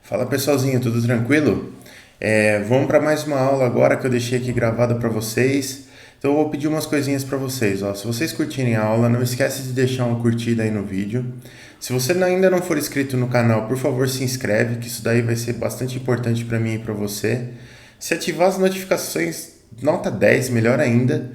Fala pessoalzinho, tudo tranquilo? Vamos para mais uma aula agora que eu deixei aqui gravada para vocês. Então eu vou pedir umas coisinhas para vocês. Ó. Se vocês curtirem a aula, não esquece de deixar uma curtida aí no vídeo. Se você ainda não for inscrito no canal, por favor se inscreve, que isso daí vai ser bastante importante para mim e para você. Se ativar as notificações, nota 10, melhor ainda.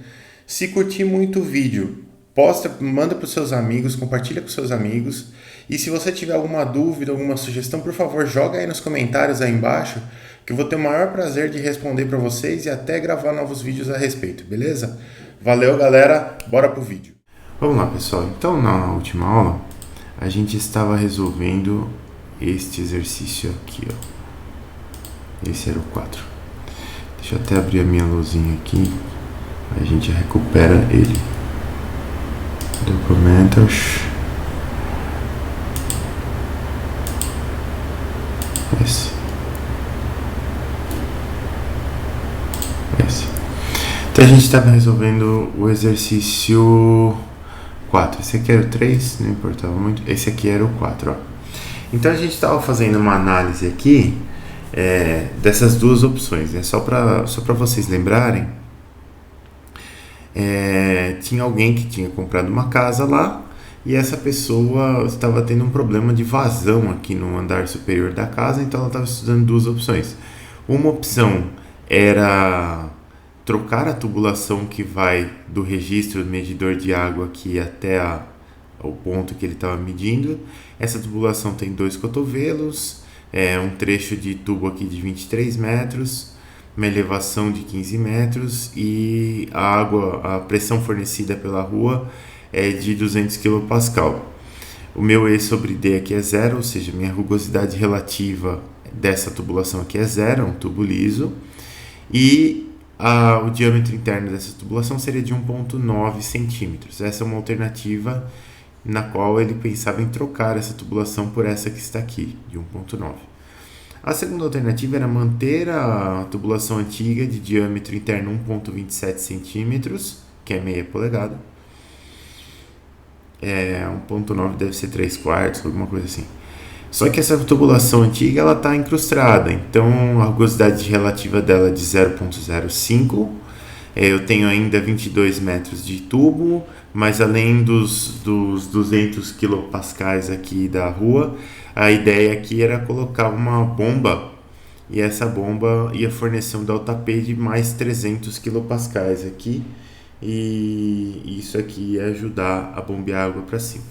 Se curtir muito o vídeo, posta, manda para os seus amigos, compartilha com seus amigos. E se você tiver alguma dúvida, alguma sugestão, por favor, joga aí nos comentários aí embaixo, que eu vou ter o maior prazer de responder para vocês e até gravar novos vídeos a respeito, beleza? Valeu, galera, bora pro vídeo. Vamos lá, pessoal. Então, na última aula, a gente estava resolvendo este exercício aqui, ó. Esse era o 4. Deixa eu até abrir a minha luzinha aqui, a gente recupera ele. Documentos. Esse. Então a gente estava resolvendo o exercício 4. Esse aqui era o 3, não importava muito. Esse aqui era o 4, ó. Então a gente estava fazendo uma análise aqui dessas duas opções, né? Só para vocês lembrarem, tinha alguém que tinha comprado uma casa lá e essa pessoa estava tendo um problema de vazão aqui no andar superior da casa, então ela estava estudando duas opções. Uma opção era trocar a tubulação que vai do registro do medidor de água aqui até o ponto que ele estava medindo. Essa tubulação tem 2 cotovelos, um trecho de tubo aqui de 23 metros, uma elevação de 15 metros e a pressão fornecida pela rua é de 200 kPa. O meu E sobre D aqui é 0, ou seja, minha rugosidade relativa dessa tubulação aqui é 0, é um tubo liso. E o diâmetro interno dessa tubulação seria de 1,9 centímetros. Essa é uma alternativa na qual ele pensava em trocar essa tubulação por essa que está aqui, de 1,9. A segunda alternativa era manter a tubulação antiga de diâmetro interno 1,27 centímetros, que é meia polegada. 1,9 deve ser 3/4, alguma coisa assim. Só que essa tubulação antiga ela está incrustada, então a rugosidade relativa dela é de 0,05. Eu tenho ainda 22 metros de tubo, mas além dos 200 kPa aqui da rua, a ideia aqui era colocar uma bomba e essa bomba ia fornecer um ΔP de mais 300 kPa aqui e isso aqui ia ajudar a bombear água para cima.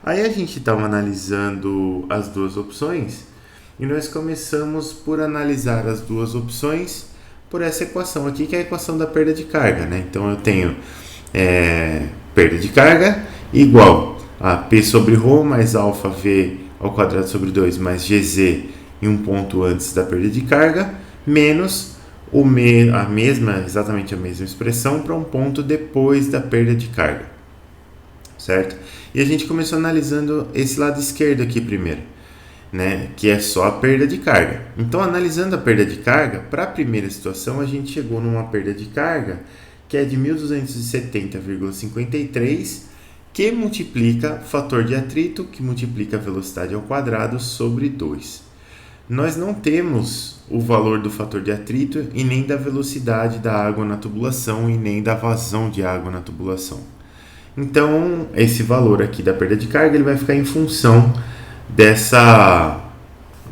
Aí a gente estava analisando as duas opções e nós começamos por analisar as duas opções por essa equação aqui, que é a equação da perda de carga, né? Então eu tenho perda de carga igual a P sobre ρ mais alfa V ao quadrado sobre 2 mais GZ em um ponto antes da perda de carga, menos exatamente a mesma expressão para um ponto depois da perda de carga, certo? E a gente começou analisando esse lado esquerdo aqui primeiro, né, que é só a perda de carga. Então, analisando a perda de carga, para a primeira situação, a gente chegou numa perda de carga que é de 1.270,53, que multiplica fator de atrito, que multiplica a velocidade ao quadrado sobre 2. Nós não temos o valor do fator de atrito e nem da velocidade da água na tubulação e nem da vazão de água na tubulação. Então, esse valor aqui da perda de carga ele vai ficar em função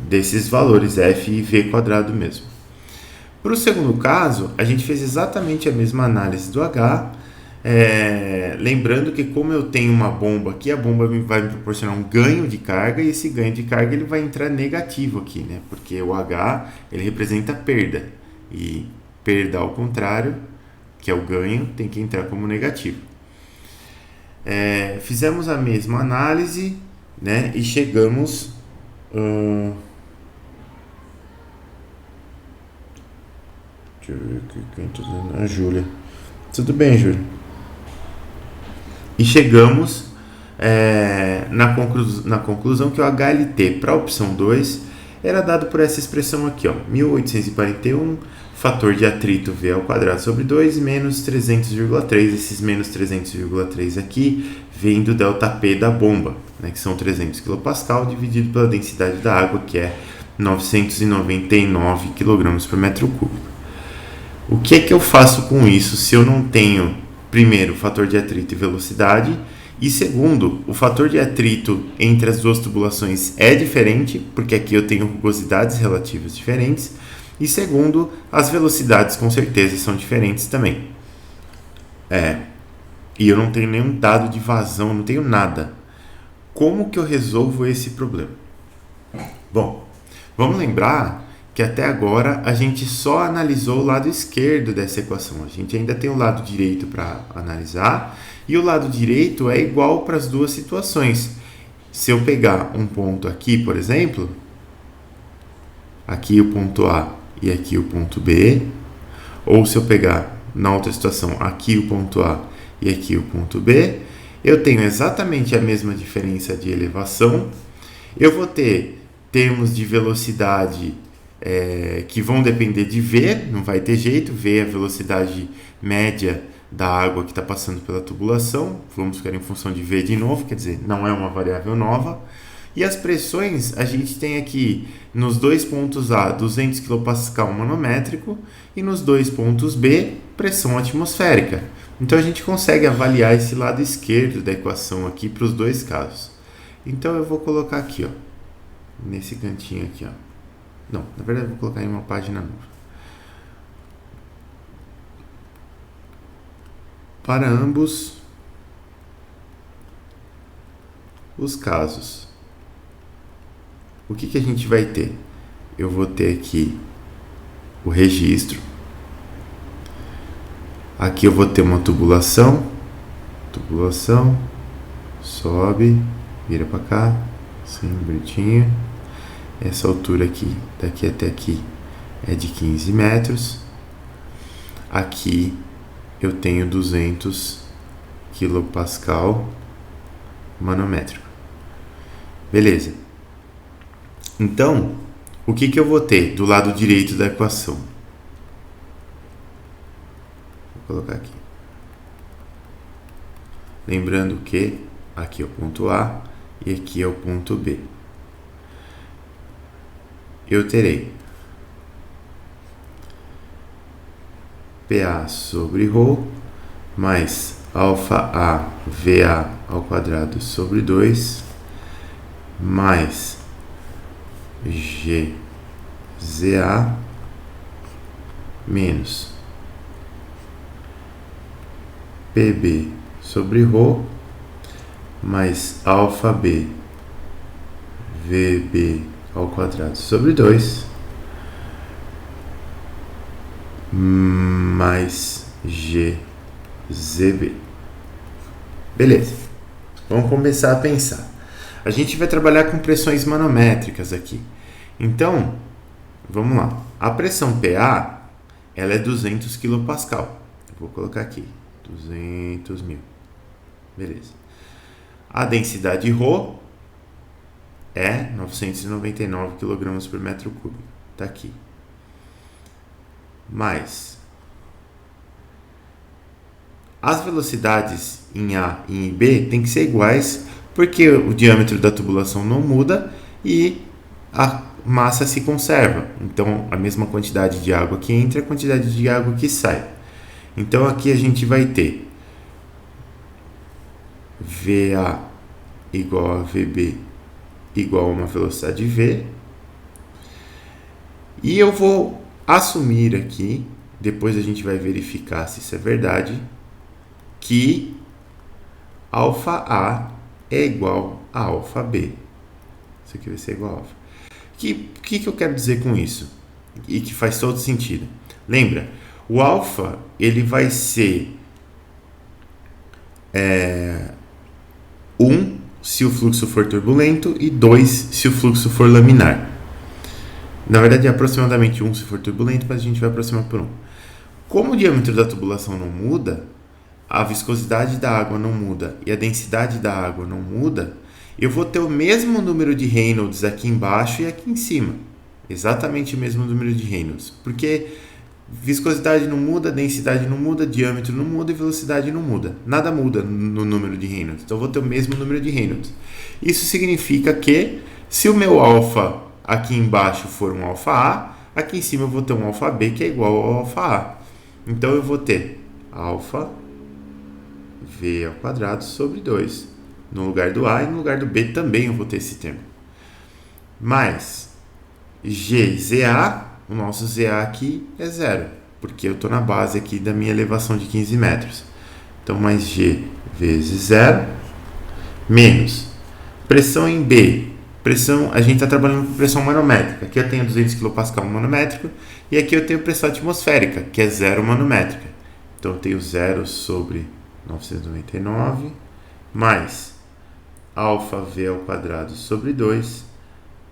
desses valores F e V quadrado mesmo. Para o segundo caso, a gente fez exatamente a mesma análise do H, lembrando que como eu tenho uma bomba aqui, a bomba vai me proporcionar um ganho de carga e esse ganho de carga ele vai entrar negativo aqui, né? Porque o H ele representa perda e perda ao contrário, que é o ganho, tem que entrar como negativo. Fizemos a mesma análise, né, e chegamos deixa eu ver aqui quem está dizendo. A Júlia. Tudo bem, Júlia? E chegamos na conclusão que o HLT para a opção 2 era dado por essa expressão aqui, ó, 1841 fator de atrito V ao quadrado sobre 2 menos 300,3. Esses menos 300,3 aqui vem do ΔP da bomba, né, que são 300 kPa dividido pela densidade da água, que é 999 kg por metro cúbico. O que é que eu faço com isso se eu não tenho, primeiro, o fator de atrito e velocidade, e segundo, o fator de atrito entre as duas tubulações é diferente, porque aqui eu tenho rugosidades relativas diferentes, e segundo, as velocidades com certeza são diferentes também. E eu não tenho nenhum dado de vazão, não tenho nada. Como que eu resolvo esse problema? Bom, vamos lembrar que até agora a gente só analisou o lado esquerdo dessa equação. A gente ainda tem o lado direito para analisar, e o lado direito é igual para as duas situações. Se eu pegar um ponto aqui, por exemplo, aqui o ponto A e aqui o ponto B, ou se eu pegar na outra situação aqui o ponto A e aqui o ponto B, eu tenho exatamente a mesma diferença de elevação. Eu vou ter termos de velocidade que vão depender de V, não vai ter jeito. V é a velocidade média da água que está passando pela tubulação, vamos ficar em função de V de novo, quer dizer, não é uma variável nova. E as pressões, a gente tem aqui nos dois pontos A, 200 kPa manométrico, e nos dois pontos B, pressão atmosférica. Então a gente consegue avaliar esse lado esquerdo da equação aqui para os dois casos. Então eu vou colocar aqui, ó, nesse cantinho aqui, ó. Não, na verdade eu vou colocar em uma página nova. Para ambos os casos, o que a gente vai ter? Eu vou ter aqui o registro. Aqui eu vou ter uma tubulação, sobe, vira para cá, assim, bonitinho. Essa altura aqui, daqui até aqui, é de 15 metros. Aqui eu tenho 200 kPa manométrico. Beleza. Então, o que eu vou ter do lado direito da equação? Vou colocar aqui. Lembrando que aqui é o ponto A e aqui é o ponto B. Eu terei PA sobre ρ mais alfa A VA ao quadrado sobre 2 mais GZA menos PB sobre ρ mais alfa B VB ao quadrado sobre 2 mais GZB. Beleza. Vamos começar a pensar. A gente vai trabalhar com pressões manométricas aqui. Então, vamos lá. A pressão PA, ela é 200 kPa. Eu vou colocar aqui, 200 mil. Beleza. A densidade ρ é 999 kg por metro cúbico. Está aqui. Mais as velocidades em A e em B tem que ser iguais, porque o diâmetro da tubulação não muda e a massa se conserva. Então, a mesma quantidade de água que entra, a quantidade de água que sai. Então, aqui a gente vai ter VA igual a VB igual a uma velocidade V. E eu vou assumir aqui, depois a gente vai verificar se isso é verdade, que alfa A é igual a alfa B. Isso aqui vai ser igual a alfa. O que eu quero dizer com isso? E que faz todo sentido. Lembra, o alfa ele vai ser 1 se o fluxo for turbulento e 2 se o fluxo for laminar. Na verdade é aproximadamente 1 se for turbulento, mas a gente vai aproximar por 1. Como o diâmetro da tubulação não muda, a viscosidade da água não muda e a densidade da água não muda, eu vou ter o mesmo número de Reynolds aqui embaixo e aqui em cima. Exatamente o mesmo número de Reynolds. Porque viscosidade não muda, densidade não muda, diâmetro não muda e velocidade não muda. Nada muda no número de Reynolds. Então eu vou ter o mesmo número de Reynolds. Isso significa que se o meu alfa aqui embaixo for um alfa A, aqui em cima eu vou ter um alfa B que é igual ao alfa A. Então eu vou ter alfa V ao quadrado sobre 2. No lugar do A e no lugar do B também eu vou ter esse termo. Mais GZA, o nosso ZA aqui é zero, porque eu estou na base aqui da minha elevação de 15 metros. Então, mais G vezes zero, menos pressão em B. Pressão, a gente está trabalhando com pressão manométrica. Aqui eu tenho 200 kPa manométrico e aqui eu tenho pressão atmosférica, que é 0 manométrica. Então, eu tenho 0 sobre 999 mais alfa V ao quadrado sobre 2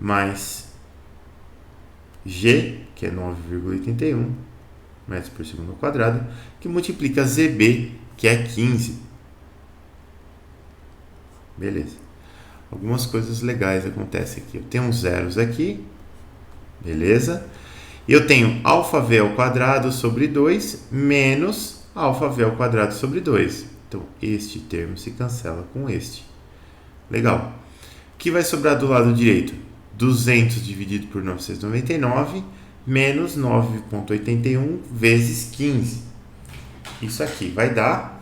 mais G, que é 9,81 metros por segundo ao quadrado, que multiplica ZB, que é 15. Beleza. Algumas coisas legais acontecem aqui. Eu tenho uns zeros aqui, beleza? E eu tenho alfa V ao quadrado sobre 2 menos alfa V ao quadrado sobre 2. Então, este termo se cancela com este. Legal. O que vai sobrar do lado direito? 200 dividido por 999 menos 9,81 vezes 15. Isso aqui vai dar...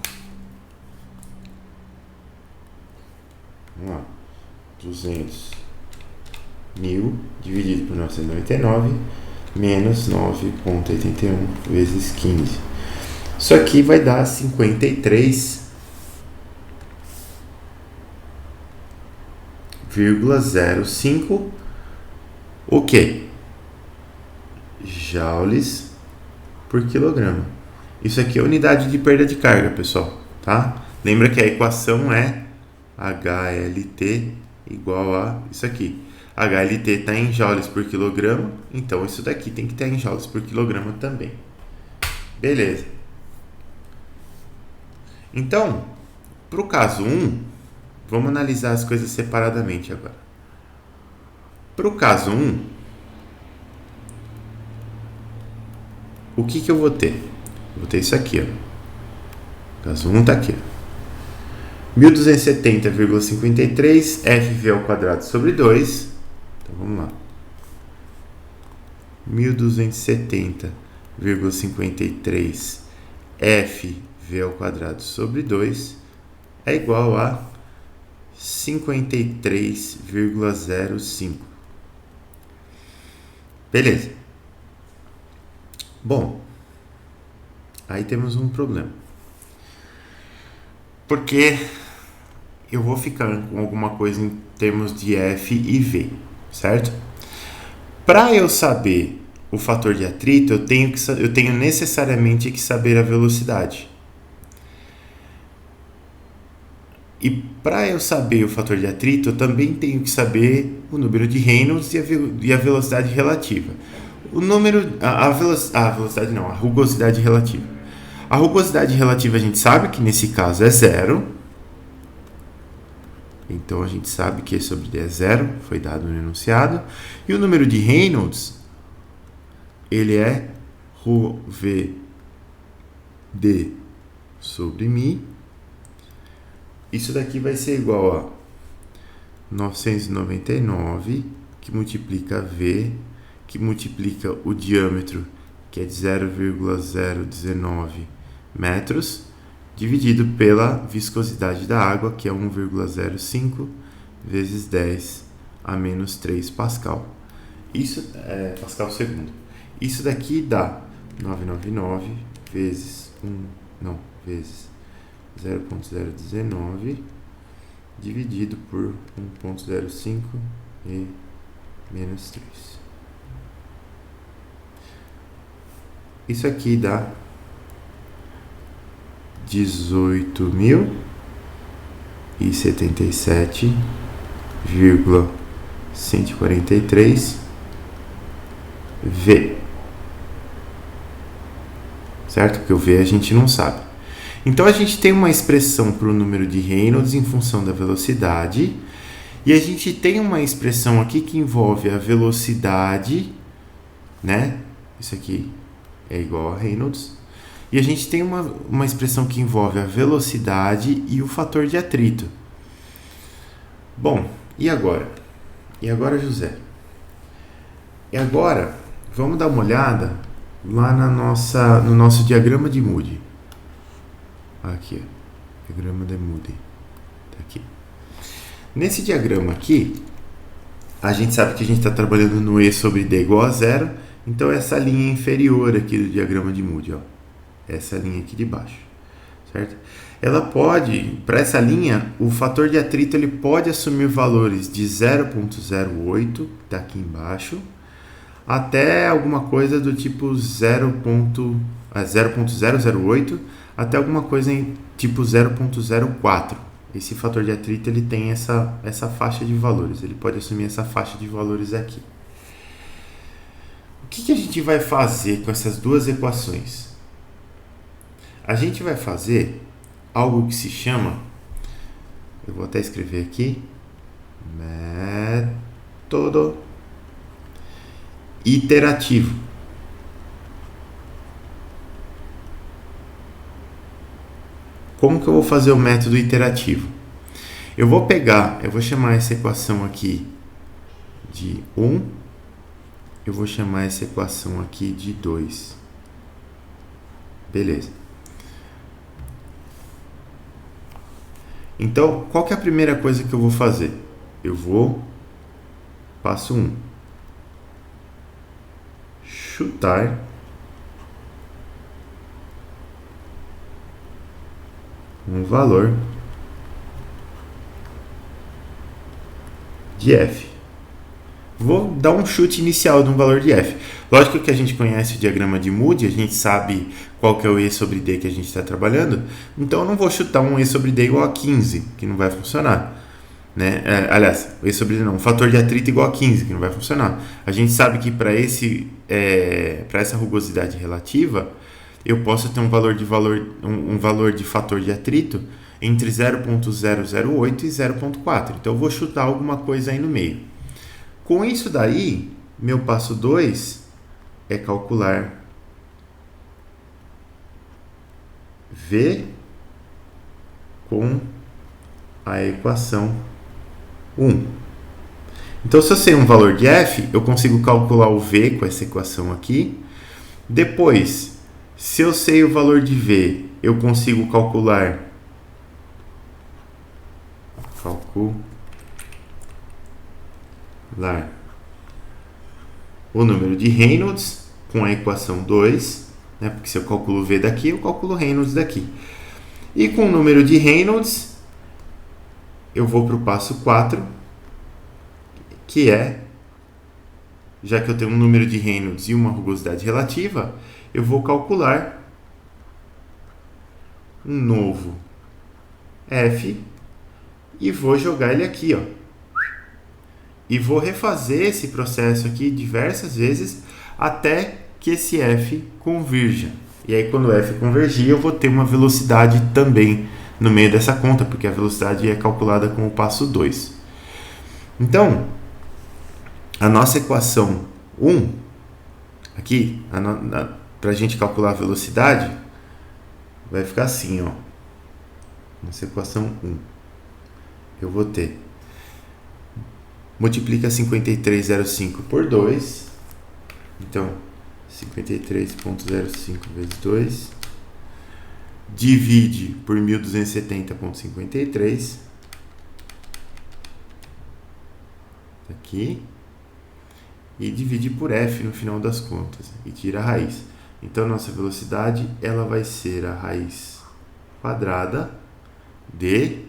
Vamos lá. 200.000 dividido por 999 menos 9,81 vezes 15. Isso aqui vai dar 53,05 o que? Joules por quilograma. Isso aqui é unidade de perda de carga, pessoal, tá? Lembra que a equação é HLT igual a isso aqui. HLT está em joules por quilograma, então isso daqui tem que estar em joules por quilograma também. Beleza. Então, para o caso 1, vamos analisar as coisas separadamente agora. Para o caso 1, o que eu vou ter? Eu vou ter isso aqui, ó. O caso 1 está aqui, ó. 1270,53 FV ao quadrado sobre 2. Então, vamos lá. 1270,53 FV ao quadrado sobre 2 é igual a 53,05. Beleza. Bom, aí temos um problema. Porque eu vou ficar com alguma coisa em termos de F e V, certo? Para eu saber o fator de atrito, eu tenho necessariamente que saber a velocidade. E para eu saber o fator de atrito, eu também tenho que saber o número de Reynolds e a velocidade relativa. A rugosidade relativa. A rugosidade relativa a gente sabe que nesse caso é zero. Então a gente sabe que E sobre D é zero, foi dado no enunciado. E o número de Reynolds, ele é ρVd sobre μ. Isso daqui vai ser igual a 999, que multiplica V, que multiplica o diâmetro, que é de 0,019 metros, dividido pela viscosidade da água, que é 1,05 vezes 10 a menos 3 Pascal. Isso é Pascal segundo. Isso daqui dá 999 vezes 0,019 dividido por 1,05 e menos 3. Isso aqui dá 18.077,143 V. Certo? Porque o V a gente não sabe. Então, a gente tem uma expressão para o número de Reynolds em função da velocidade. E a gente tem uma expressão aqui que envolve a velocidade, né? Isso aqui é igual a Reynolds. E a gente tem uma expressão que envolve a velocidade e o fator de atrito. Bom, e agora? E agora, José? E agora, vamos dar uma olhada lá no nosso diagrama de Moody. Aqui, ó, diagrama de Moody. Tá aqui. Nesse diagrama aqui, a gente sabe que a gente está trabalhando no E sobre D igual a zero, então essa linha inferior aqui do diagrama de Moody, ó, essa linha aqui de baixo, certo? Ela pode, para essa linha, o fator de atrito ele pode assumir valores de 0.08, que está aqui embaixo, até alguma coisa do tipo 0.008, até alguma coisa em tipo 0.04. Esse fator de atrito ele tem essa faixa de valores, ele pode assumir essa faixa de valores aqui. O que a gente vai fazer com essas duas equações? A gente vai fazer algo que se chama, eu vou até escrever aqui, método iterativo. Como que eu vou fazer o método iterativo? Eu vou chamar essa equação aqui de 1, eu vou chamar essa equação aqui de 2. Beleza. Então, qual que é a primeira coisa que eu vou fazer? Passo 1. Chutar um valor de f. Vou dar um chute inicial de um valor de f. Lógico que a gente conhece o diagrama de Moody, a gente sabe qual que é o E sobre D que a gente está trabalhando, então eu não vou chutar um E sobre D igual a 15, que não vai funcionar. Né? Aliás, o E sobre D não, um fator de atrito igual a 15, que não vai funcionar. A gente sabe que para essa rugosidade relativa, eu posso ter um valor de fator de atrito entre 0.008 e 0.4. Então eu vou chutar alguma coisa aí no meio. Com isso daí, meu passo 2 é calcular V com a equação 1. Então, se eu sei um valor de f, eu consigo calcular o V com essa equação aqui. Depois, se eu sei o valor de V, eu consigo calcular o número de Reynolds com a equação 2, né? Porque se eu calculo V daqui, eu calculo Reynolds daqui. E com o número de Reynolds, eu vou para o passo 4, que é, já que eu tenho um número de Reynolds e uma rugosidade relativa, eu vou calcular um novo F e vou jogar ele aqui, ó. E vou refazer esse processo aqui diversas vezes até que esse F convirja. E aí, quando o F convergir, eu vou ter uma velocidade também no meio dessa conta, porque a velocidade é calculada com o passo 2. Então, a nossa equação 1, aqui, para a gente calcular a velocidade, vai ficar assim, ó. Nossa equação 1. Eu vou ter, multiplica 53,05 por 2, então 53,05 vezes 2, divide por 1270,53, aqui, e divide por f no final das contas, e tira a raiz. Então, nossa velocidade ela vai ser a raiz quadrada de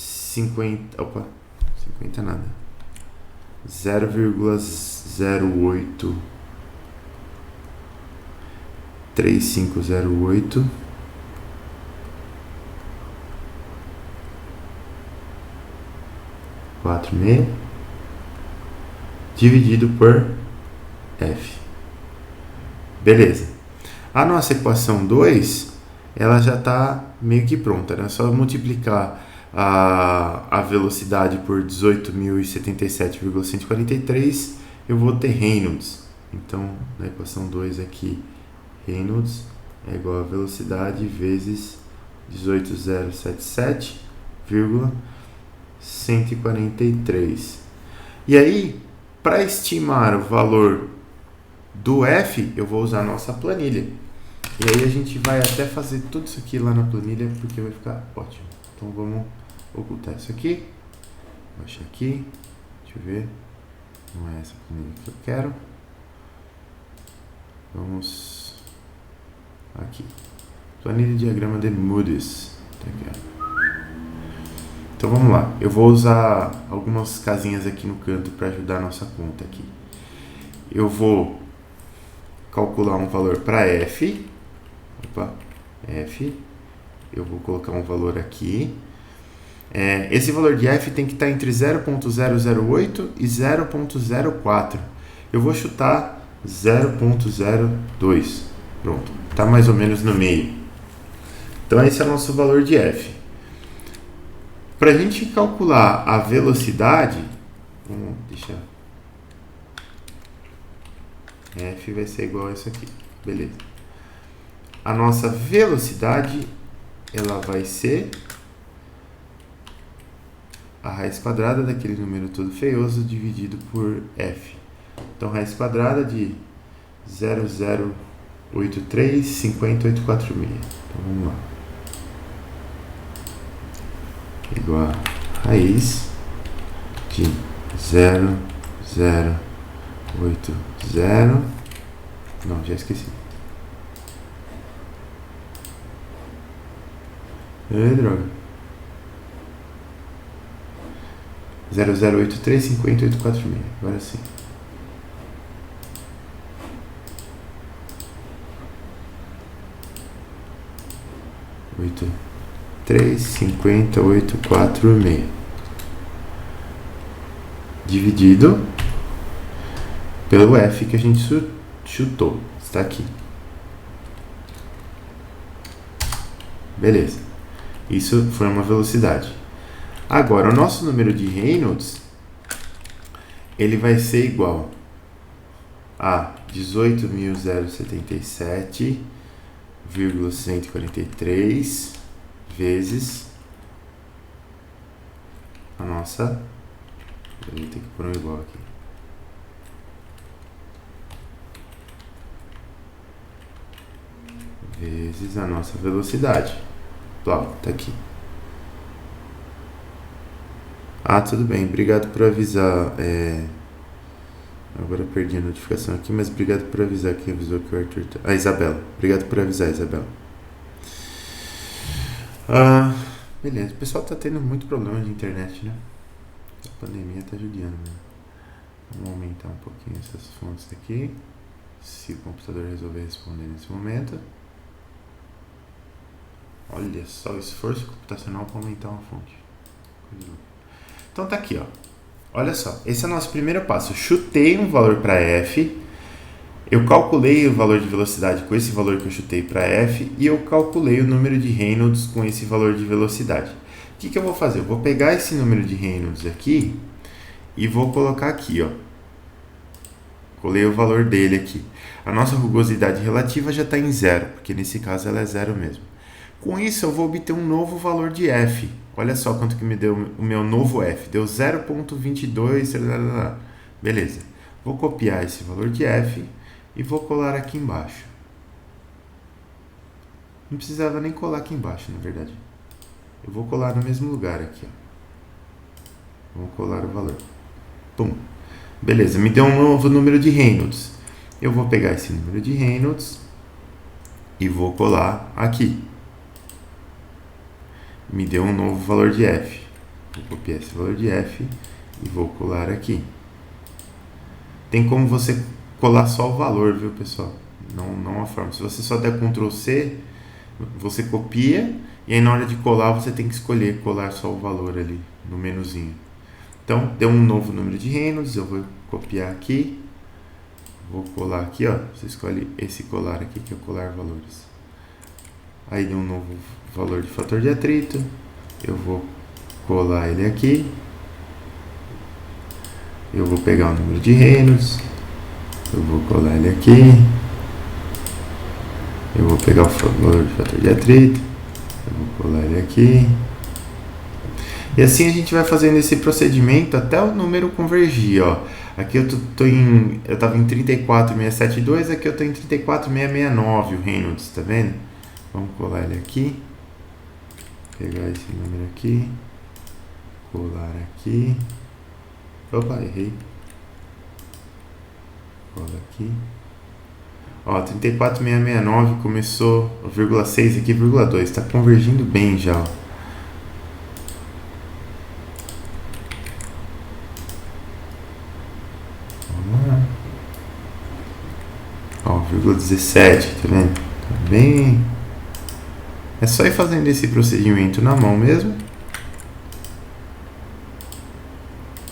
0,083508 46 dividido por f. Beleza. A nossa equação 2, ela já está meio que pronta, né? É só multiplicar a velocidade por 18.077,143, eu vou ter Reynolds. Então, na equação 2 aqui, Reynolds é igual a velocidade vezes 18.077,143. E aí, Para estimar o valor do F, eu vou usar a nossa planilha. E aí a gente vai até fazer tudo isso aqui lá na planilha, porque vai ficar ótimo. Então vamos ocultar isso aqui. Vou achar aqui. Deixa eu ver. Não é essa planilha que eu quero. Vamos aqui. Planilha de diagrama de Moody's. Tá aqui, então vamos lá. Eu vou usar algumas casinhas aqui no canto para ajudar a nossa conta aqui. Eu vou calcular um valor para F. Opa, F. Eu vou colocar um valor aqui. Esse valor de F tem que estar entre 0.008 e 0.04. Eu vou chutar 0.02. Pronto, está mais ou menos no meio. Então esse é o nosso valor de F. Para a gente calcular a velocidade, vamos deixar. F vai ser igual a isso aqui. Beleza. A nossa velocidade, ela vai ser a raiz quadrada daquele número todo feioso dividido por F. Então, raiz quadrada de 0,083,50846. Então, vamos lá. Igual a raiz de 0,080. Não, já esqueci. Droga. 0,083,50846. Agora sim. Oito. 3,50846 dividido pelo F que a gente chutou. Está aqui. Beleza. Isso foi uma velocidade. Agora, o nosso número de Reynolds, ele vai ser igual a 18.077,143 vezes a nossa... Eu vou ter que pôr um igual aqui. Vezes a nossa velocidade. Tá aqui. Tudo bem. Obrigado por avisar. Agora eu perdi a notificação aqui, mas obrigado por avisar. Quem avisou que o Arthur... Isabela. Obrigado por avisar, Isabela. Beleza. O pessoal tá tendo muito problema de internet, né? A pandemia tá judiando, né? Vamos aumentar um pouquinho essas fontes aqui. Se o computador resolver responder nesse momento. Olha só o esforço computacional para aumentar uma fonte. Então tá aqui, ó. Olha só, esse é o nosso primeiro passo. Eu chutei um valor para F, eu calculei o valor de velocidade com esse valor que eu chutei para F e eu calculei o número de Reynolds com esse valor de velocidade. O que eu vou fazer? Eu vou pegar esse número de Reynolds aqui e vou colocar aqui, ó. Colei o valor dele aqui. A nossa rugosidade relativa já está em 0, porque nesse caso ela é 0 mesmo. Com isso, eu vou obter um novo valor de F. Olha só quanto que me deu o meu novo F. Deu 0,22. Beleza. Vou copiar esse valor de F e vou colar aqui embaixo. Não precisava nem colar aqui embaixo, na verdade. Eu vou colar no mesmo lugar aqui, ó. Vou colar o valor. Pum. Beleza, me deu um novo número de Reynolds. Eu vou pegar esse número de Reynolds e vou colar aqui. Me deu um novo valor de F. Vou copiar esse valor de F e vou colar aqui. Tem como você colar só o valor, viu, pessoal? Não a forma. Se você só der Ctrl C, você copia e aí na hora de colar você tem que escolher colar só o valor ali no menuzinho. Então, deu um novo número de Reynolds, eu vou copiar aqui, vou colar aqui, ó. Você escolhe esse colar aqui que é o colar valores. Aí deu um novo valor de fator de atrito, eu vou colar ele aqui, eu vou pegar o número de Reynolds, eu vou colar ele aqui, eu vou pegar o valor de fator de atrito, eu vou colar ele aqui, e assim a gente vai fazendo esse procedimento até o número convergir, ó. Aqui eu tava em 34.672, aqui eu tô em 34.669 o Reynolds, tá vendo? Vamos colar ele aqui. Pegar esse número aqui. Colar aqui. Opa, errei. Cola aqui. Ó, 34.669 começou, 0,6 aqui, 0,2. Tá convergindo bem já, ó. Ó, 0,17, tá vendo? Tá bem. É só ir fazendo esse procedimento na mão mesmo.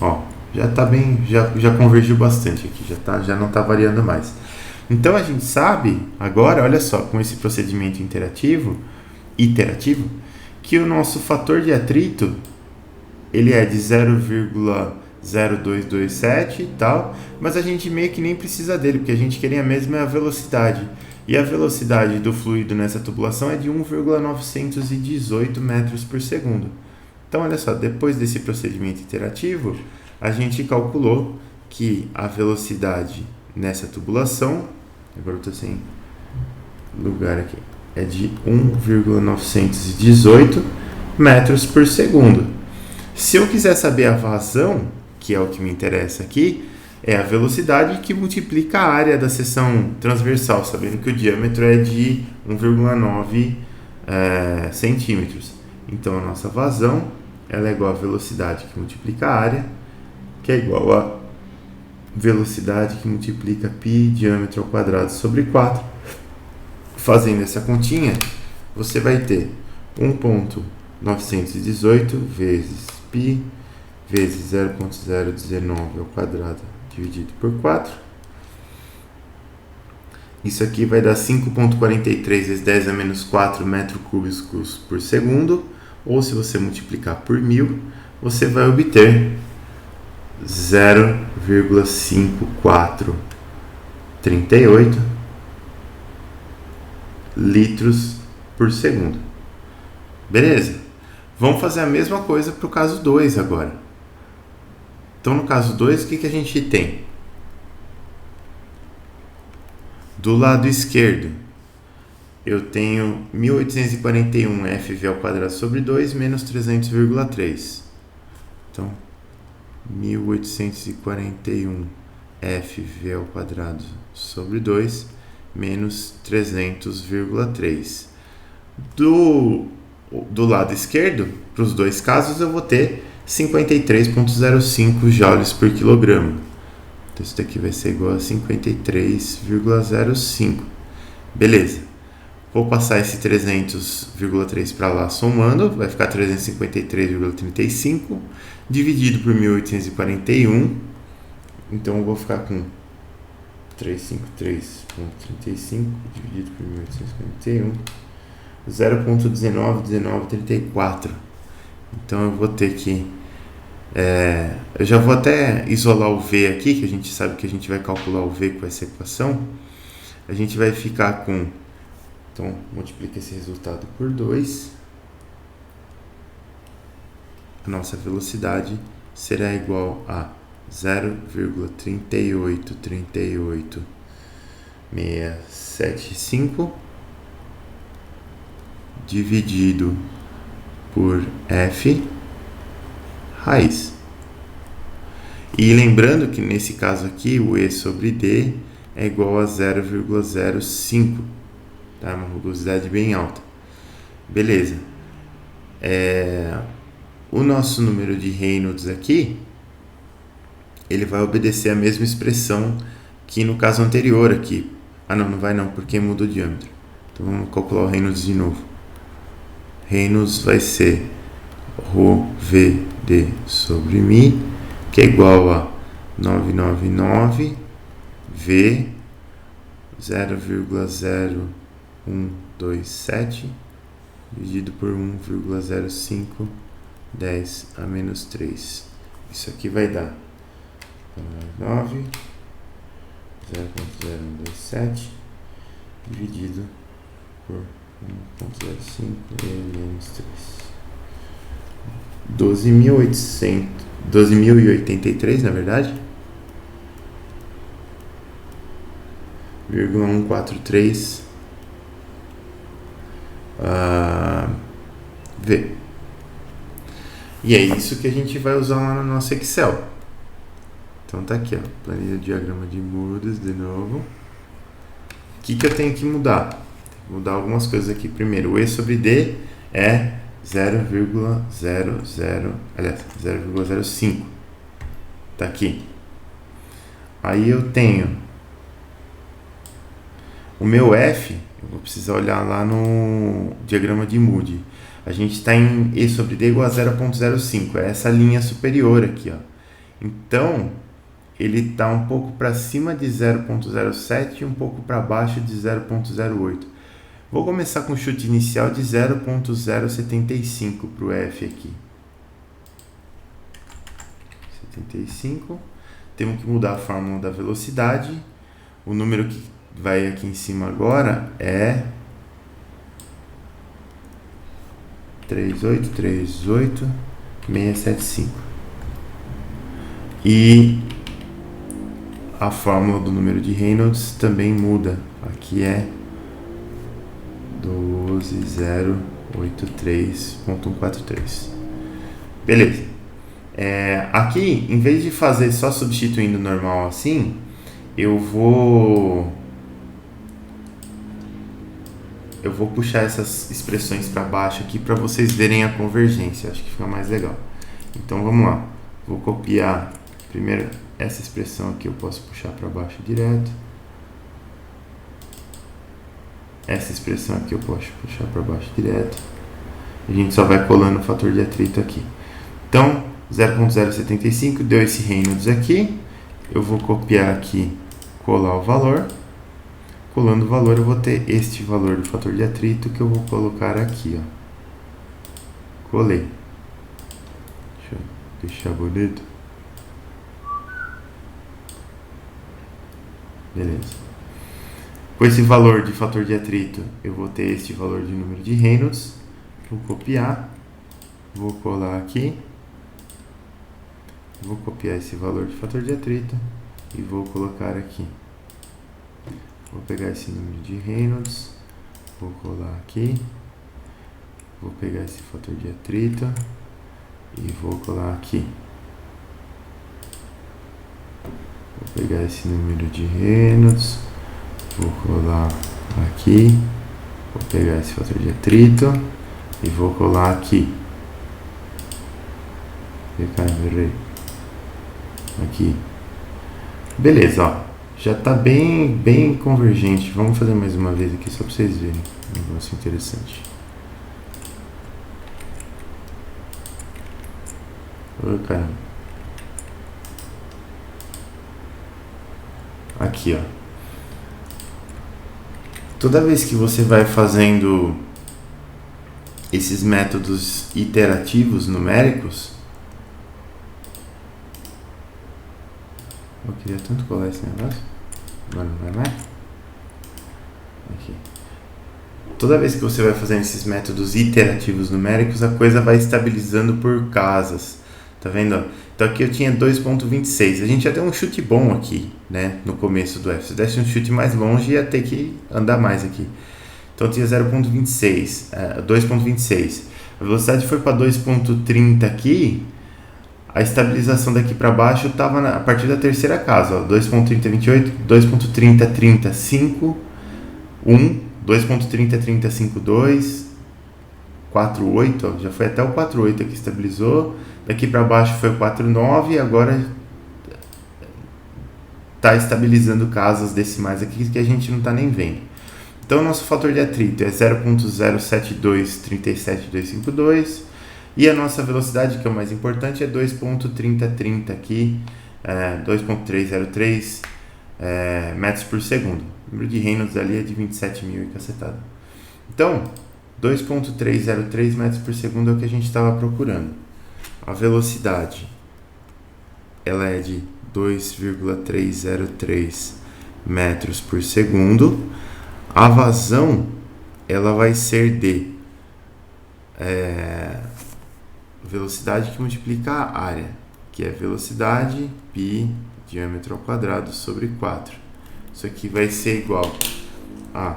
Ó, já tá bem, já convergiu bastante aqui, já não tá variando mais. Então a gente sabe agora, olha só, com esse procedimento iterativo, que o nosso fator de atrito ele é de 0,0227 e tal, mas a gente meio que nem precisa dele, porque a gente queria mesmo é a velocidade. E a velocidade do fluido nessa tubulação é de 1,918 metros por segundo. Então, olha só, depois desse procedimento iterativo, a gente calculou que a velocidade nessa tubulação, agora eu estou sem lugar aqui, é de 1,918 metros por segundo. Se eu quiser saber a vazão, que é o que me interessa aqui, é a velocidade que multiplica a área da seção transversal, sabendo que o diâmetro é de 1,9 centímetros. Então, a nossa vazão ela é igual a velocidade que multiplica a área, que é igual a velocidade que multiplica π diâmetro ao quadrado sobre 4. Fazendo essa continha, você vai ter 1,918 vezes π vezes 0,019 ao quadrado dividido por 4. Isso aqui vai dar 5,43 vezes 10 a menos 4 metros cúbicos por segundo. Ou se você multiplicar por 1000, você vai obter 0,5438 litros por segundo. Beleza? Vamos fazer a mesma coisa para o caso 2 agora. Então, no caso 2, o que a gente tem? Do lado esquerdo, eu tenho 1841 FV ao quadrado sobre 2 menos 300,3. Então, 1841 FV ao quadrado sobre 2 menos 300,3. Do lado esquerdo, para os dois casos, eu vou ter 53,05 joules por quilograma. Então, isso daqui vai ser igual a 53,05. Beleza. Vou passar esse 300,3 para lá somando, vai ficar 353,35 dividido por 1841. Então eu vou ficar com 353,35 dividido por 1841, 0,191934. Então eu vou ter que eu já vou até isolar o V aqui, que a gente sabe que a gente vai calcular o V com essa equação. A gente vai ficar com, então multiplica esse resultado por 2. A nossa velocidade será igual a 0,3838675 dividido por F raiz. E lembrando que nesse caso aqui o E sobre D é igual a 0,05, tá? Uma rugosidade bem alta. Beleza. O nosso número de Reynolds aqui, ele vai obedecer a mesma expressão que no caso anterior aqui. Não vai não, porque muda o diâmetro. Então vamos calcular o Reynolds de novo. Reynolds vai ser ρVd sobre μ, que é igual a 999 V 0,0127 dividido por 1,05 10 a menos 3. Isso aqui vai dar 9 0,0127 dividido por 1,05 menos 3. 12.083, na verdade. 0,143 V. E é isso que a gente vai usar lá no nosso Excel. Então tá aqui, ó, planilha de diagrama de mudas de novo. O que eu tenho que mudar? Tenho que mudar algumas coisas aqui. Primeiro, o E sobre D é 0,05. Tá aqui. Aí eu tenho o meu F, eu vou precisar olhar lá no diagrama de Moody. A gente está em E sobre D igual a 0,05, é essa linha superior aqui, ó. Então, ele está um pouco para cima de 0,07 e um pouco para baixo de 0,08. Vou começar com o chute inicial de 0,075 para o F aqui. 75. Temos que mudar a fórmula da velocidade. O número que vai aqui em cima agora é 3838675. E a fórmula do número de Reynolds também muda. Aqui é 12083.143. Beleza. Aqui, em vez de fazer só substituindo normal assim, eu vou puxar essas expressões para baixo aqui para vocês verem a convergência. Acho que fica mais legal. Então vamos lá. Vou copiar primeiro essa expressão aqui, eu posso puxar para baixo direto. Essa expressão aqui eu posso puxar para baixo direto. A gente só vai colando o fator de atrito aqui. Então, 0,075 deu esse Reynolds aqui. Eu vou copiar aqui, colar o valor. Colando o valor, eu vou ter este valor do fator de atrito que eu vou colocar aqui, ó. Colei. Deixa eu deixar bonito. Beleza. Com esse valor de fator de atrito, eu vou ter este valor de número de Reynolds. Vou copiar. Vou colar aqui. Vou copiar esse valor de fator de atrito e vou colocar aqui. Vou pegar esse número de Reynolds, vou colar aqui, vou pegar esse fator de atrito e vou colar aqui. Vou pegar esse número de Reynolds, vou colar aqui, vou pegar esse fator de atrito e vou colar aqui. Aqui. Beleza, ó. Já está bem convergente. Vamos fazer mais uma vez aqui só para vocês verem. Um negócio interessante. Ô, caramba. Aqui, ó. Toda vez que você vai fazendo esses métodos iterativos numéricos, eu queria tanto colar esse negócio. Agora não vai mais. Aqui. Toda vez que você vai fazendo esses métodos iterativos numéricos, a coisa vai estabilizando por casas. Tá vendo? Então aqui eu tinha 2,26. A gente já deu um chute bom aqui, né? No começo do F. Se desse um chute mais longe, ia ter que andar mais aqui. Então eu tinha 0,26. 2,26. A velocidade foi para 2,30 aqui. A estabilização daqui para baixo estava a partir da terceira casa, 2.3028, 2.3030, 5, 1, 2.3030, 5, 2, 4,8, ó, já foi até o 4,8 aqui, estabilizou. Daqui para baixo foi o 4,9 e agora está estabilizando casas decimais aqui que a gente não está nem vendo. Então, nosso fator de atrito é 0.07237.252. E a nossa velocidade, que é o mais importante, é 2.3030 aqui, 2.303 metros por segundo. O número de Reynolds ali é de 27.000 e cacetada. Então, 2.303 metros por segundo é o que a gente estava procurando. A velocidade, ela é de 2,303 metros por segundo. A vazão, ela vai ser de velocidade que multiplica a área, que é velocidade π diâmetro ao quadrado sobre 4. Isso aqui vai ser igual a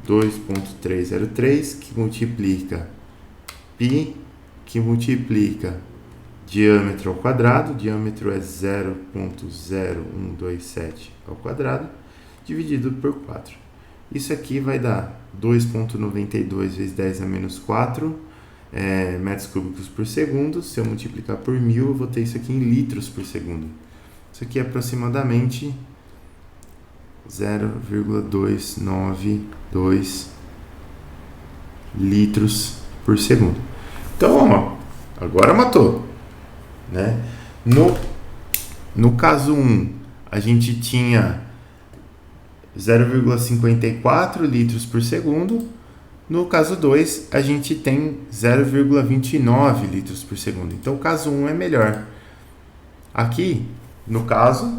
2.303 que multiplica π, que multiplica diâmetro ao quadrado, diâmetro é 0.0127 ao quadrado, dividido por 4. Isso aqui vai dar 2.92 vezes 10 a menos 4 metros cúbicos por segundo. Se eu multiplicar por 1000, eu vou ter isso aqui em litros por segundo. Isso aqui é aproximadamente 0,292 litros por segundo. Então, ó, agora matou, né? No caso 1, a gente tinha 0,54 litros por segundo. No caso 2, a gente tem 0,29 litros por segundo. Então, o caso 1 é melhor. Aqui, no caso,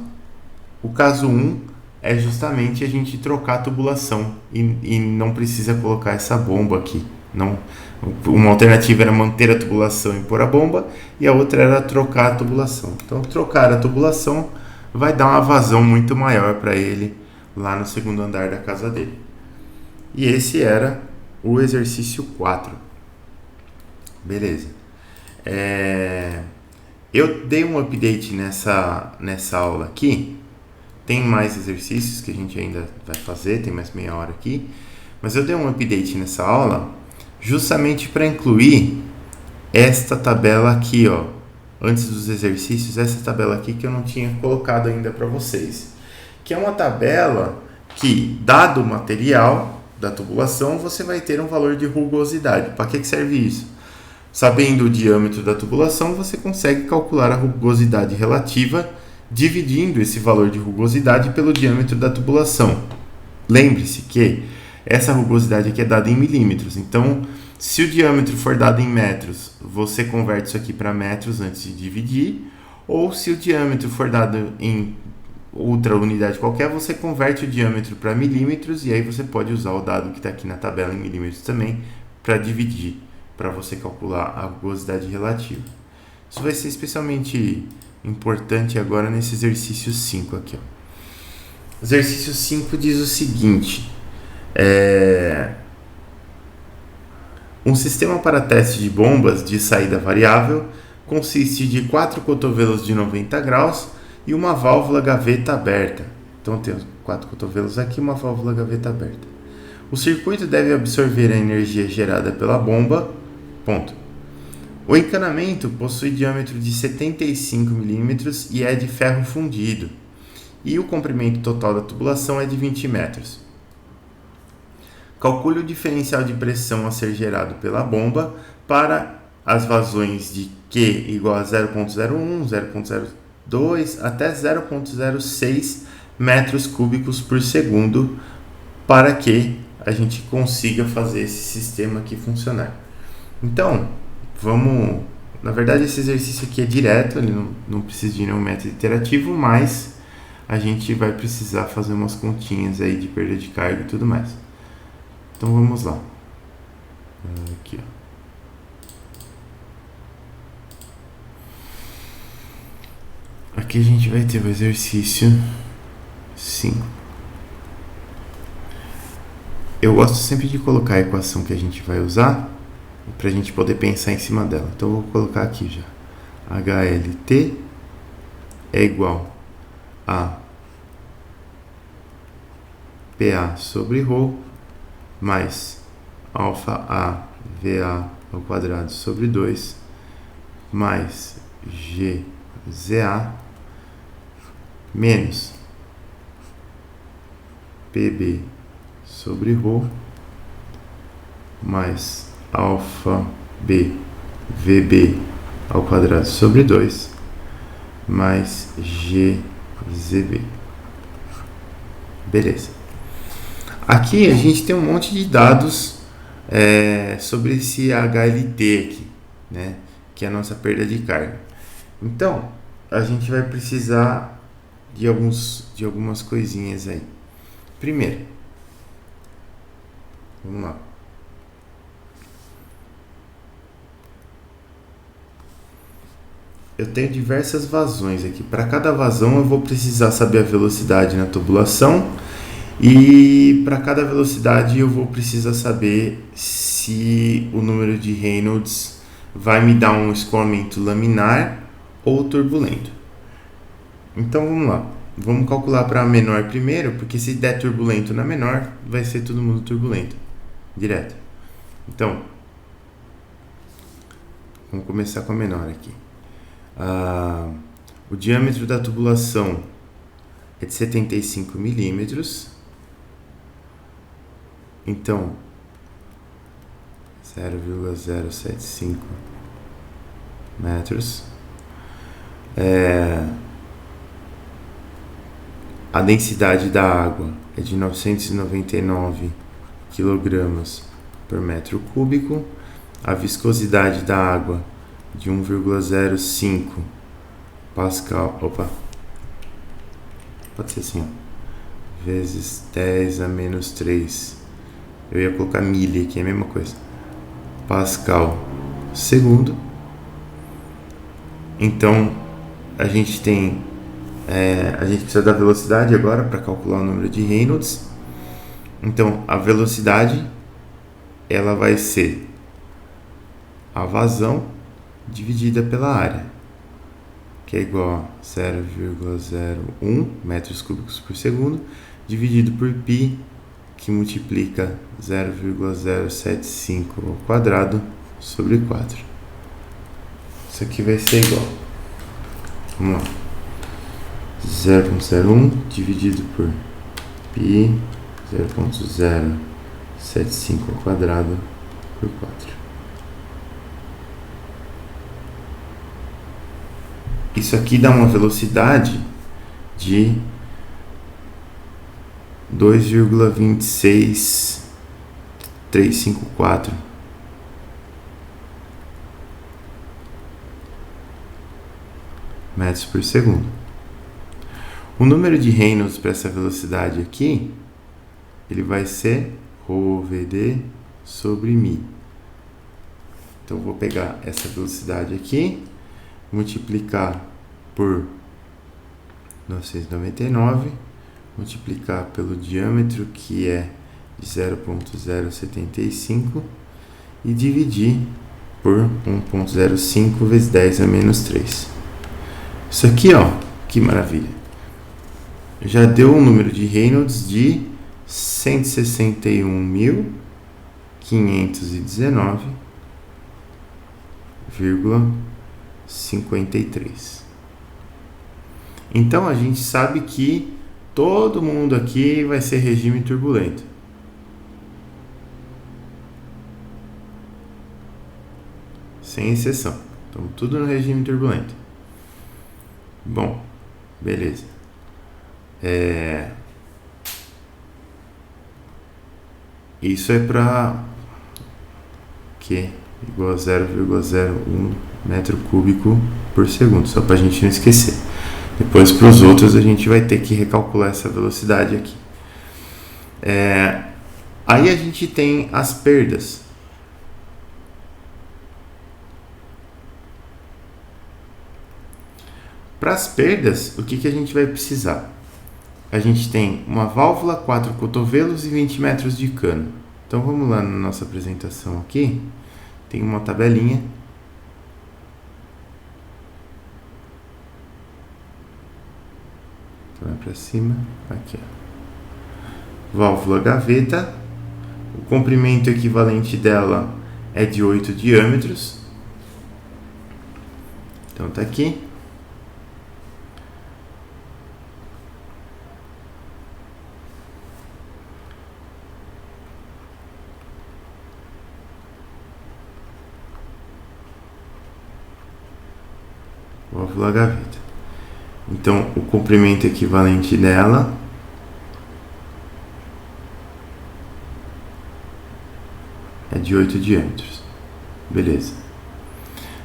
o caso 1 é justamente a gente trocar a tubulação e não precisa colocar essa bomba aqui. Não, uma alternativa era manter a tubulação e pôr a bomba, e a outra era trocar a tubulação. Então, trocar a tubulação vai dar uma vazão muito maior para ele lá no segundo andar da casa dele. E esse era o exercício 4. Beleza. Eu dei um update nessa aula aqui. Tem mais exercícios que a gente ainda vai fazer, tem mais meia hora aqui. Mas eu dei um update nessa aula justamente para incluir esta tabela aqui, ó. Antes dos exercícios, essa tabela aqui que eu não tinha colocado ainda para vocês. Que é uma tabela que, dado o material da tubulação, você vai ter um valor de rugosidade. Para que serve isso? Sabendo o diâmetro da tubulação, você consegue calcular a rugosidade relativa dividindo esse valor de rugosidade pelo diâmetro da tubulação. Lembre-se que essa rugosidade aqui é dada em milímetros. Então, se o diâmetro for dado em metros, você converte isso aqui para metros antes de dividir. Ou se o diâmetro for dado em outra unidade qualquer, você converte o diâmetro para milímetros, e aí você pode usar o dado que está aqui na tabela em milímetros também para dividir, para você calcular a rugosidade relativa. Isso vai ser especialmente importante agora nesse exercício 5 aqui, ó. Exercício 5 diz o seguinte: um sistema para teste de bombas de saída variável consiste de 4 cotovelos de 90 graus e uma válvula gaveta aberta. Então, tem 4 cotovelos aqui e uma válvula gaveta aberta. O circuito deve absorver a energia gerada pela bomba. Ponto. O encanamento possui diâmetro de 75 mm e é de ferro fundido. E o comprimento total da tubulação é de 20 metros. Calcule o diferencial de pressão a ser gerado pela bomba para as vazões de Q igual a 0,01, 0,02 até 0,06 metros cúbicos por segundo, para que a gente consiga fazer esse sistema aqui funcionar. Então, na verdade, esse exercício aqui é direto, ele não precisa de nenhum método iterativo, mas a gente vai precisar fazer umas continhas aí de perda de carga e tudo mais. Então vamos lá. Aqui, ó. Aqui a gente vai ter o exercício 5. Eu gosto sempre de colocar a equação que a gente vai usar para a gente poder pensar em cima dela. Então eu vou colocar aqui já. HLT é igual a PA sobre ρ mais alfa A VA ao quadrado sobre 2 mais GZA menos PB sobre ρ mais alfa B VB ao quadrado sobre 2 mais GZB. Beleza. Aqui a gente tem um monte de dados sobre esse HLT aqui, né? Que é a nossa perda de carga. Então, a gente vai precisar de algumas coisinhas aí. Primeiro, vamos lá. Eu tenho diversas vazões aqui. Para cada vazão eu vou precisar saber a velocidade na tubulação E para cada velocidade eu vou precisar saber se o número de Reynolds vai me dar um escoamento laminar ou turbulento. Então vamos lá. Vamos calcular para a menor primeiro, porque se der turbulento na menor, vai ser todo mundo turbulento, direto. Então, vamos começar com a menor aqui. O diâmetro da tubulação é de 75 milímetros. Então, 0,075 metros. A densidade da água é de 999 kg por metro cúbico. A viscosidade da água de 1,05 pascal. Opa! Pode ser assim, ó. Vezes 10 a menos 3. Eu ia colocar milha aqui, é a mesma coisa. Pascal segundo. Então, a gente tem... a gente precisa da velocidade agora para calcular o número de Reynolds. Então, a velocidade ela vai ser a vazão dividida pela área, que é igual a 0,01 metros cúbicos por segundo, dividido por π, que multiplica 0,075 ao quadrado sobre 4. Isso aqui vai ser igual. Vamos lá. 0,01 dividido por π, 0,075 ao quadrado por 4. Isso aqui dá uma velocidade de 2,26354 metros por segundo. O número de Reynolds para essa velocidade aqui, ele vai ser ρVd sobre μ. Então, eu vou pegar essa velocidade aqui, multiplicar por 999, multiplicar pelo diâmetro, que é de 0,075, e dividir por 1,05 vezes 10 a menos 3. Isso aqui, ó, que maravilha. Já deu um número de Reynolds de 161.519,53. Então a gente sabe que todo mundo aqui vai ser regime turbulento. Sem exceção. Então tudo no regime turbulento. Bom, beleza. Isso é para Q igual a 0,01 metro cúbico por segundo, só para a gente não esquecer. Depois, para os outros, a gente vai ter que recalcular essa velocidade aqui. Aí a gente tem as perdas. Para as perdas, o que a gente vai precisar? A gente tem uma válvula, 4 cotovelos e 20 metros de cano. Então vamos lá na nossa apresentação aqui. Tem uma tabelinha. Então vai para cima, aqui, ó. Válvula gaveta. O comprimento equivalente dela é de 8 diâmetros. Então tá aqui. Válvula gaveta. Então, o comprimento equivalente dela é de 8 diâmetros. Beleza.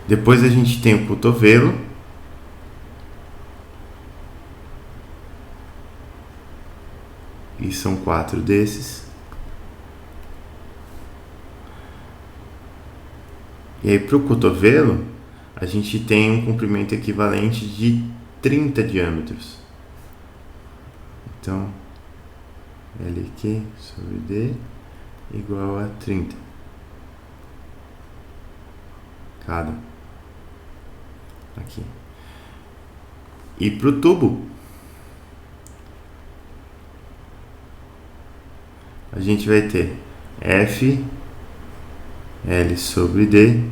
Depois a gente tem o cotovelo. E são 4 desses. E aí, para o cotovelo, a gente tem um comprimento equivalente de 30 diâmetros. Então, LQ sobre D igual a 30 cada. Aqui. E para o tubo, a gente vai ter F L sobre D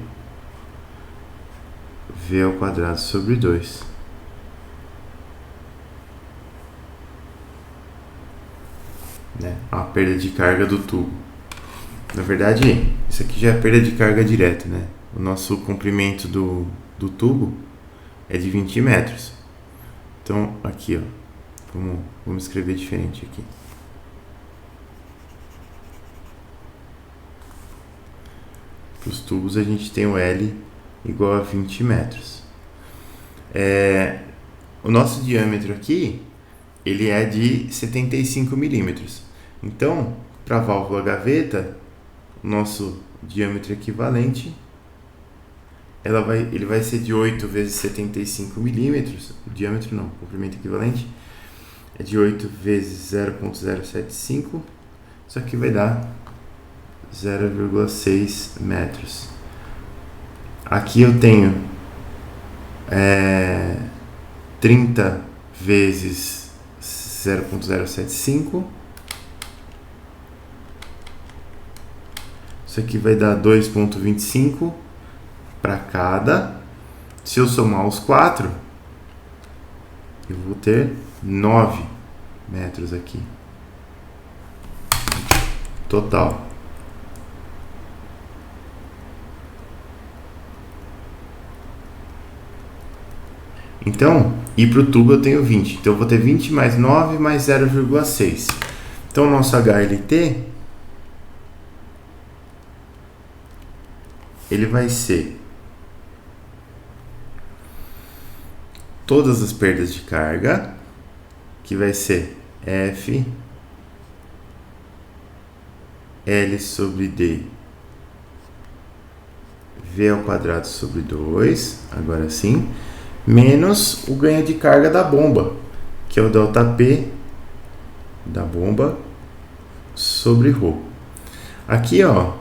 V ao quadrado sobre 2. Né? A perda de carga do tubo. Na verdade, isso aqui já é perda de carga direta, né? O nosso comprimento do tubo é de 20 metros. Então, aqui, ó, vamos escrever diferente aqui. Para os tubos, a gente tem o L igual a 20 metros. O nosso diâmetro aqui, ele é de 75 milímetros. Então, para a válvula gaveta, o nosso diâmetro equivalente, ele vai ser de 8 vezes 75 milímetros. O diâmetro não, o comprimento equivalente é de 8 vezes 0,075. Isso aqui vai dar 0,6 metros. Aqui eu tenho 30 vezes 0,075. Isso aqui vai dar 2,25 para cada. Se eu somar os 4, eu vou ter 9 metros aqui. Total. Então, e para o tubo eu tenho 20. Então, eu vou ter 20 mais 9 mais 0,6. Então, o nosso HLT, ele vai ser todas as perdas de carga, que vai ser F L sobre D V ao quadrado sobre 2, agora sim, menos o ganho de carga da bomba, que é o ΔP da bomba sobre ρ. Aqui, ó,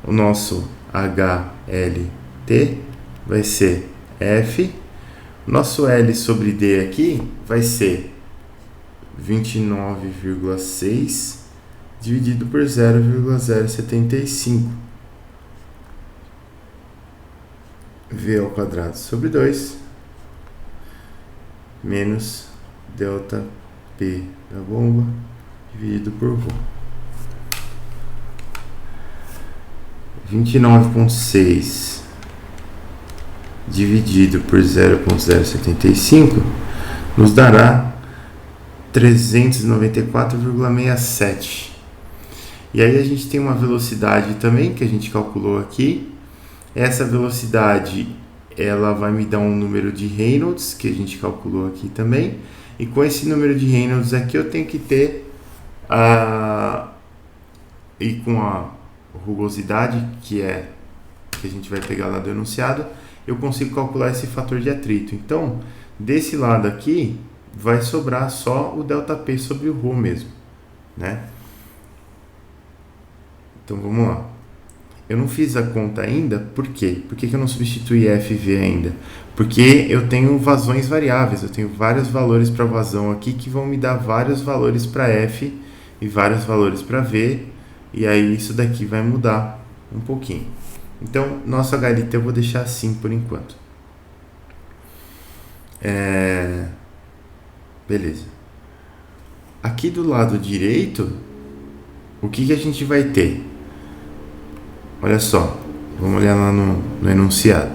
o nosso HLT vai ser F, nosso L sobre D aqui vai ser 29,6 dividido por 0,075 V ao quadrado sobre 2 menos ΔP da bomba dividido por ρ. 29,6 dividido por 0,075 nos dará 394,67. E aí a gente tem uma velocidade também que a gente calculou aqui. Essa velocidade, ela vai me dar um número de Reynolds, que a gente calculou aqui também. E com esse número de Reynolds aqui eu tenho que ter e com a rugosidade, que a gente vai pegar lá do enunciado, eu consigo calcular esse fator de atrito. Então, desse lado aqui, vai sobrar só o ΔP sobre o ρ mesmo, né? Então, vamos lá. Eu não fiz a conta ainda, por quê? Por que eu não substituí FV ainda? Porque eu tenho vazões variáveis, eu tenho vários valores para vazão aqui que vão me dar vários valores para F e vários valores para V, e aí isso daqui vai mudar um pouquinho. Então, nosso HLT eu vou deixar assim por enquanto. Beleza. Aqui do lado direito, o que a gente vai ter? Olha só, vamos olhar lá no enunciado.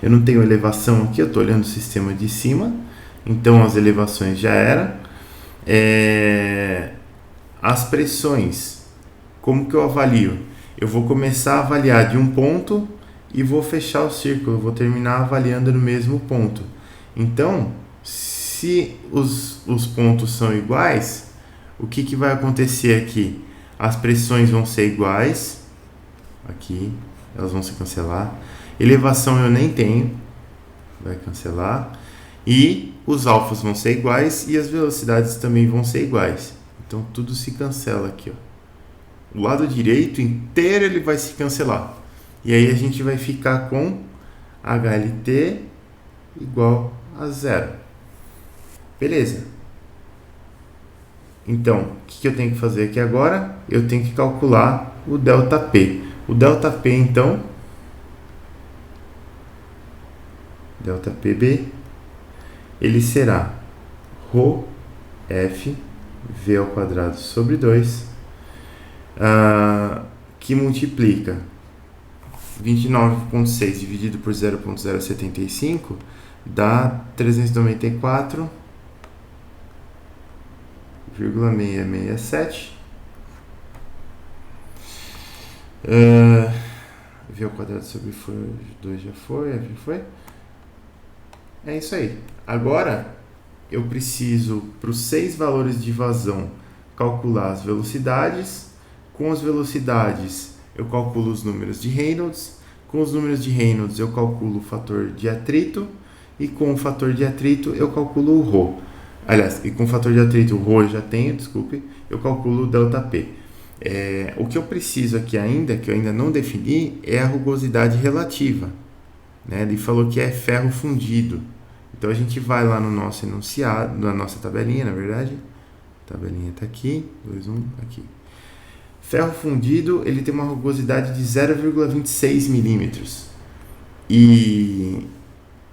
Eu não tenho elevação aqui, eu estou olhando o sistema de cima, então as elevações já eram. As pressões, como que eu avalio? Eu vou começar a avaliar de um ponto e vou fechar o círculo, vou terminar avaliando no mesmo ponto. Então, se os pontos são iguais, o que vai acontecer aqui? As pressões vão ser iguais, aqui, elas vão se cancelar, Elevação eu nem tenho, vai cancelar. E os alfas vão ser iguais e as velocidades também vão ser iguais. Então tudo se cancela aqui, ó. O lado direito inteiro ele vai se cancelar. E aí a gente vai ficar com HLT igual a 0. Beleza. Então, o que eu tenho que fazer aqui agora? Eu tenho que calcular o ΔP. O ΔP, então, ΔPB, ele será ρf v ao quadrado sobre 2, que multiplica 29,6 dividido por 0,075 dá 394,667. V ao quadrado sobre 2 já foi. É isso aí. Agora eu preciso, para os 6 valores de vazão, calcular as velocidades. Com as velocidades eu calculo os números de Reynolds. Com os números de Reynolds eu calculo o fator de atrito. E com o fator de atrito eu calculo o ρ. Aliás, e com o fator de atrito, o ρ eu já tenho, desculpe, eu calculo o ΔP. O que eu preciso aqui ainda, que eu ainda não defini, é a rugosidade relativa. Né? Ele falou que é ferro fundido. Então a gente vai lá no nosso enunciado, na nossa tabelinha, na verdade. A tabelinha está aqui, 2, 1, aqui. Ferro fundido, ele tem uma rugosidade de 0,26 milímetros.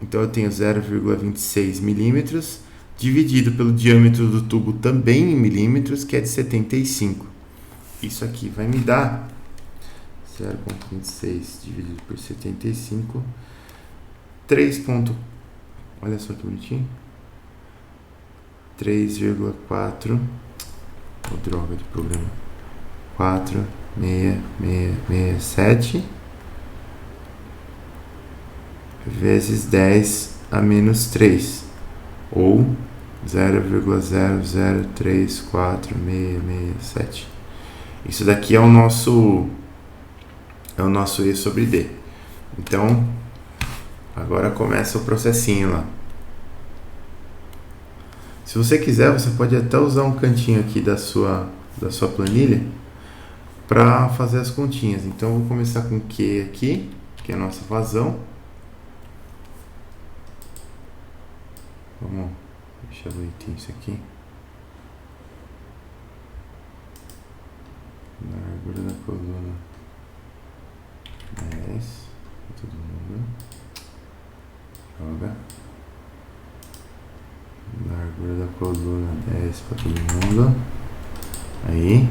Então eu tenho 0,26 milímetros dividido pelo diâmetro do tubo também em milímetros, que é de 75. Isso aqui vai me dar 0,26 dividido por 75, 3. Olha só que bonitinho. 3,4. Droga de programa. 4,667 vezes 10 a menos 3, ou 0,0034667. Isso daqui é o nosso E sobre D. Então, agora começa o processinho lá. Se você quiser, você pode até usar um cantinho aqui da sua planilha para fazer as continhas. Então, eu vou começar com Q aqui, que é a nossa vazão. Vamos deixar bonitinho isso aqui. Largura da coluna 10 para todo mundo. Joga. Largura da coluna 10 para todo mundo. Aí.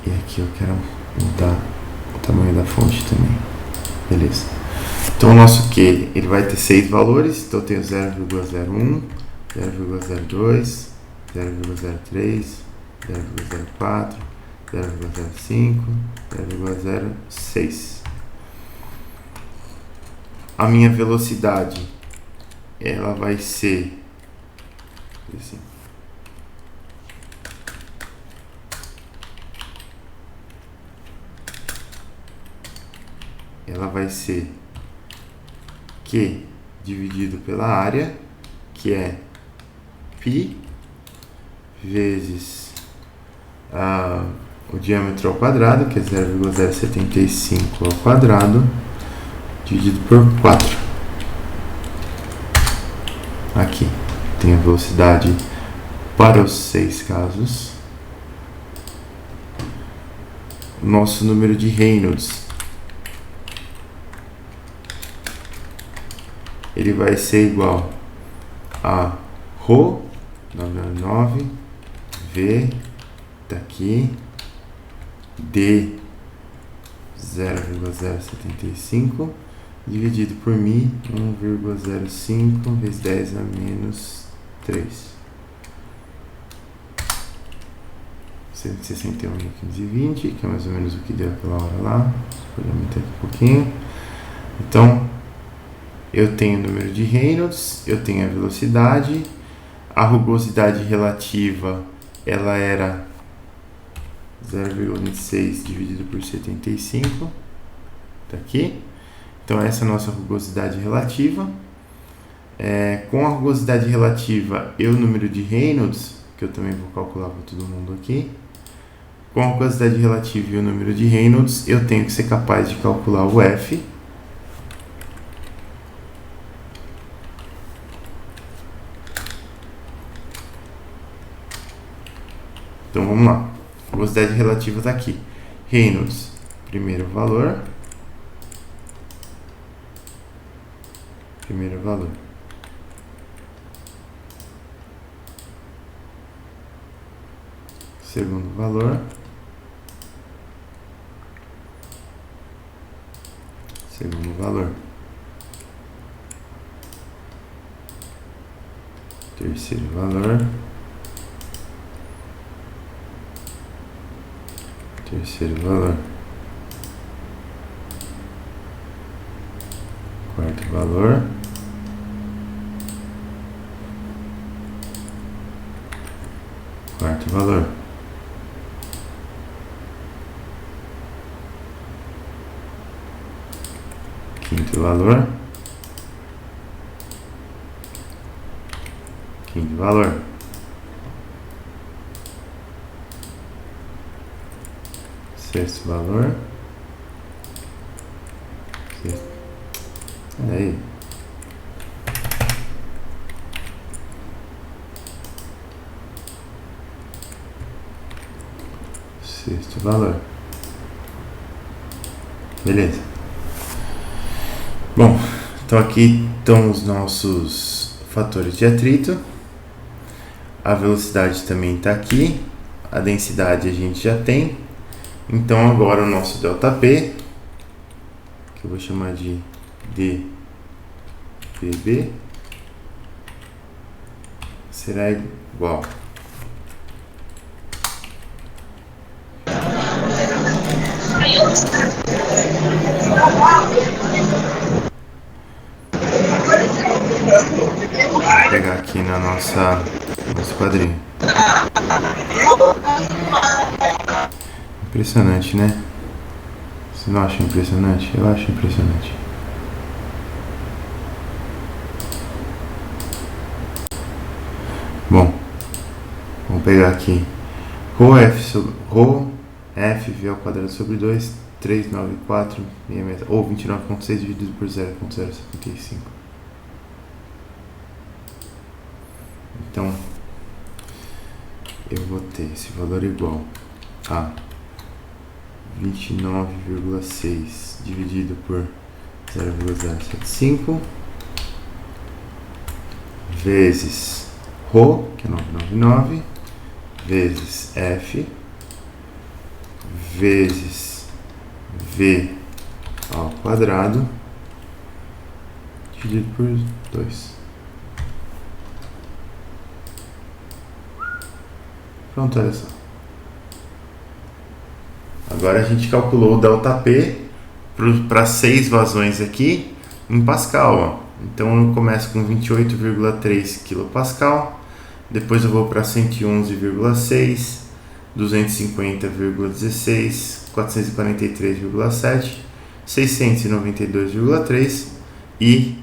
E aqui eu quero mudar o tamanho da fonte também. Beleza. Então o nosso Q, ele vai ter 6 valores. Então eu tenho 0,01, 0,02, 0,03, 0,04, 0,05, 0,06. A minha velocidade, ela vai ser assim. Ela vai ser Q dividido pela área, que é π vezes o diâmetro ao quadrado, que é 0,075 ao quadrado, dividido por 4. Aqui tem a velocidade para os 6 casos. Nosso número de Reynolds, ele vai ser igual a ρ 999 V tá aqui, D 0,075 dividido por μ 1,05 vezes 10 a menos 3. 161.520, que é mais ou menos o que deu aquela hora lá. Vou aumentar aqui um pouquinho. Então, eu tenho o número de Reynolds, eu tenho a velocidade, a rugosidade relativa, ela era 0,26 dividido por 75, tá aqui. Então essa é a nossa rugosidade relativa. Com a rugosidade relativa e o número de Reynolds, que eu também vou calcular para todo mundo aqui. Com a rugosidade relativa e o número de Reynolds, eu tenho que ser capaz de calcular o F. Então vamos lá. Rugosidade relativa está aqui. Reynolds, primeiro valor. Primeiro valor. Segundo valor. Segundo valor. Terceiro valor. Terceiro valor. Quarto valor. Quarto valor. Quinto valor. Quinto valor. Sexto valor. Sexto. Olha aí. Sexto valor. Beleza. Bom, então aqui estão os nossos fatores de atrito. A velocidade também está aqui. A densidade a gente já tem. Então agora o nosso ΔP, que eu vou chamar de dPB, será igual vou pegar aqui na nosso quadrinho. Impressionante, né? Você não acha impressionante? Eu acho impressionante. Bom, vamos pegar aqui ρf ao quadrado sobre 2, 39466, ou 29,6 dividido por 0,075. Então, eu vou ter esse valor igual a 29,6 dividido por 0,075 vezes ρ, que é 999, vezes F, vezes V ao quadrado, dividido por 2. Pronto, olha só. Agora a gente calculou o ΔP para 6 vazões aqui em Pascal. Ó. Então eu começo com 28,3 kPa, depois eu vou para 111,6, 250,16, 443,7, 692,3 e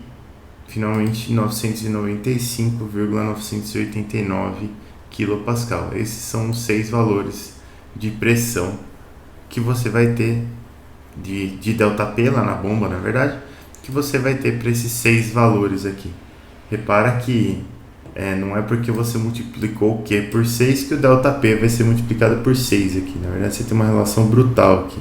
finalmente 995,989 kPa. Esses são os 6 valores de pressão que você vai ter de ΔP lá na bomba, na verdade, que você vai ter para esses 6 valores aqui. Repara que não é porque você multiplicou o Q por 6 que o ΔP vai ser multiplicado por 6 aqui. Na verdade, você tem uma relação brutal aqui.